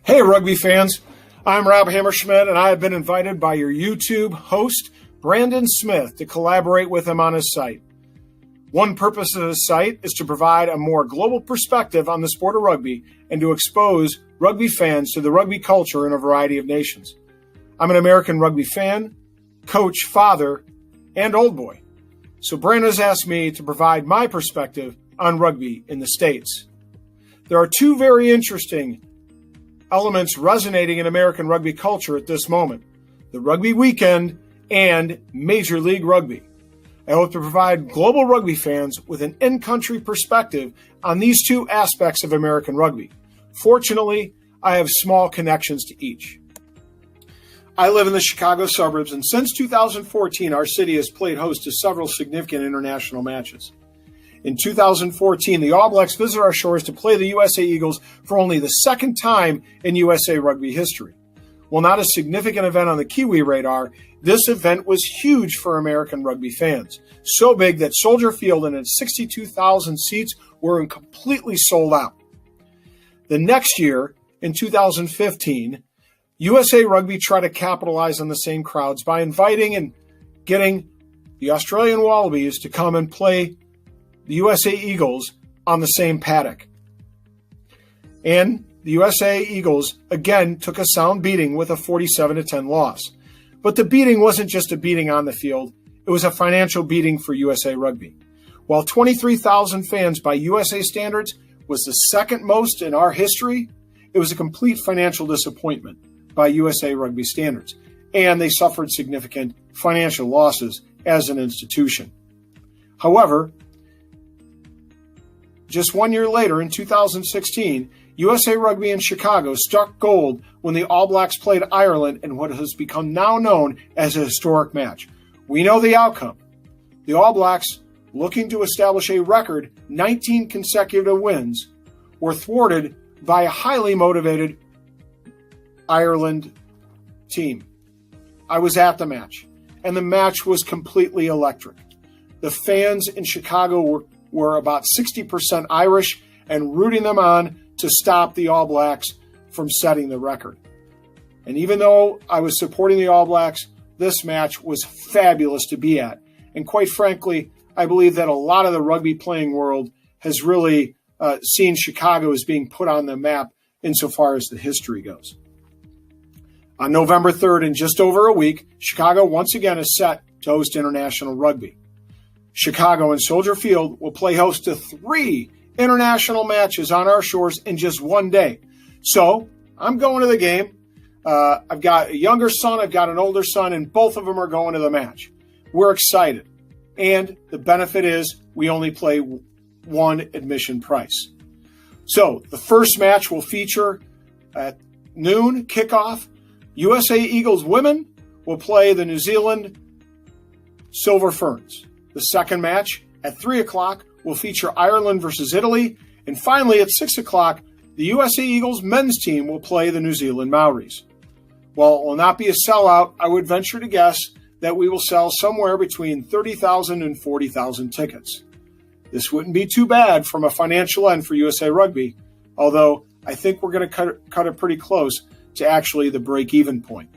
Hey, rugby fans. I'm Rob Hammerschmidt, and I have been invited by your YouTube host, Brandon Smith, to collaborate with him on his site. One purpose of his site is to provide a more global perspective on the sport of rugby and to expose rugby fans to the rugby culture in a variety of nations. I'm an American rugby fan, coach, father, and old boy. So Brandon has asked me to provide my perspective on rugby in the States. There are two very interesting elements resonating in American rugby culture at this moment: the rugby weekend and Major League Rugby. I hope to provide global rugby fans with an in-country perspective on these two aspects of American rugby. Fortunately, I have small connections to each. I live in the Chicago suburbs, and since 2014, our city has played host to several significant international matches. In 2014, the All Blacks visited our shores to play the USA Eagles for only the second time in USA Rugby history. While not a significant event on the Kiwi radar, this event was huge for American rugby fans. So big that Soldier Field and its 62,000 seats were completely sold out. The next year, in 2015, USA Rugby tried to capitalize on the same crowds by inviting and getting the Australian Wallabies to come and play the USA Eagles on the same paddock. And the USA Eagles again took a sound beating with a 47-10 loss. But the beating wasn't just a beating on the field, it was a financial beating for USA Rugby. While 23,000 fans by USA standards was the second most in our history, it was a complete financial disappointment by USA Rugby standards, and they suffered significant financial losses as an institution. However, just 1 year later, in 2016, USA Rugby in Chicago struck gold when the All Blacks played Ireland in what has become now known as a historic match. We know the outcome. The All Blacks, looking to establish a record 19 consecutive wins, were thwarted by a highly motivated Ireland team. I was at the match, and the match was completely electric. The fans in Chicago were about 60% Irish and rooting them on to stop the All Blacks from setting the record. And even though I was supporting the All Blacks, this match was fabulous to be at. And quite frankly, I believe that a lot of the rugby playing world has really seen Chicago as being put on the map insofar as the history goes. On November 3rd, in just over a week, Chicago once again is set to host international rugby. Chicago and Soldier Field will play host to 3 international matches on our shores in just one day. So I'm going to the game. I've got a younger son, I've got an older son, and both of them are going to the match. We're excited. And the benefit is we only play one admission price. So the first match will feature at noon kickoff. USA Eagles women will play the New Zealand Silver Ferns. The second match at 3 o'clock will feature Ireland versus Italy. And finally, at 6 o'clock, the USA Eagles men's team will play the New Zealand Maoris. While it will not be a sellout, I would venture to guess that we will sell somewhere between 30,000 and 40,000 tickets. This wouldn't be too bad from a financial end for USA Rugby, although I think we're going to cut it pretty close to actually the break-even point.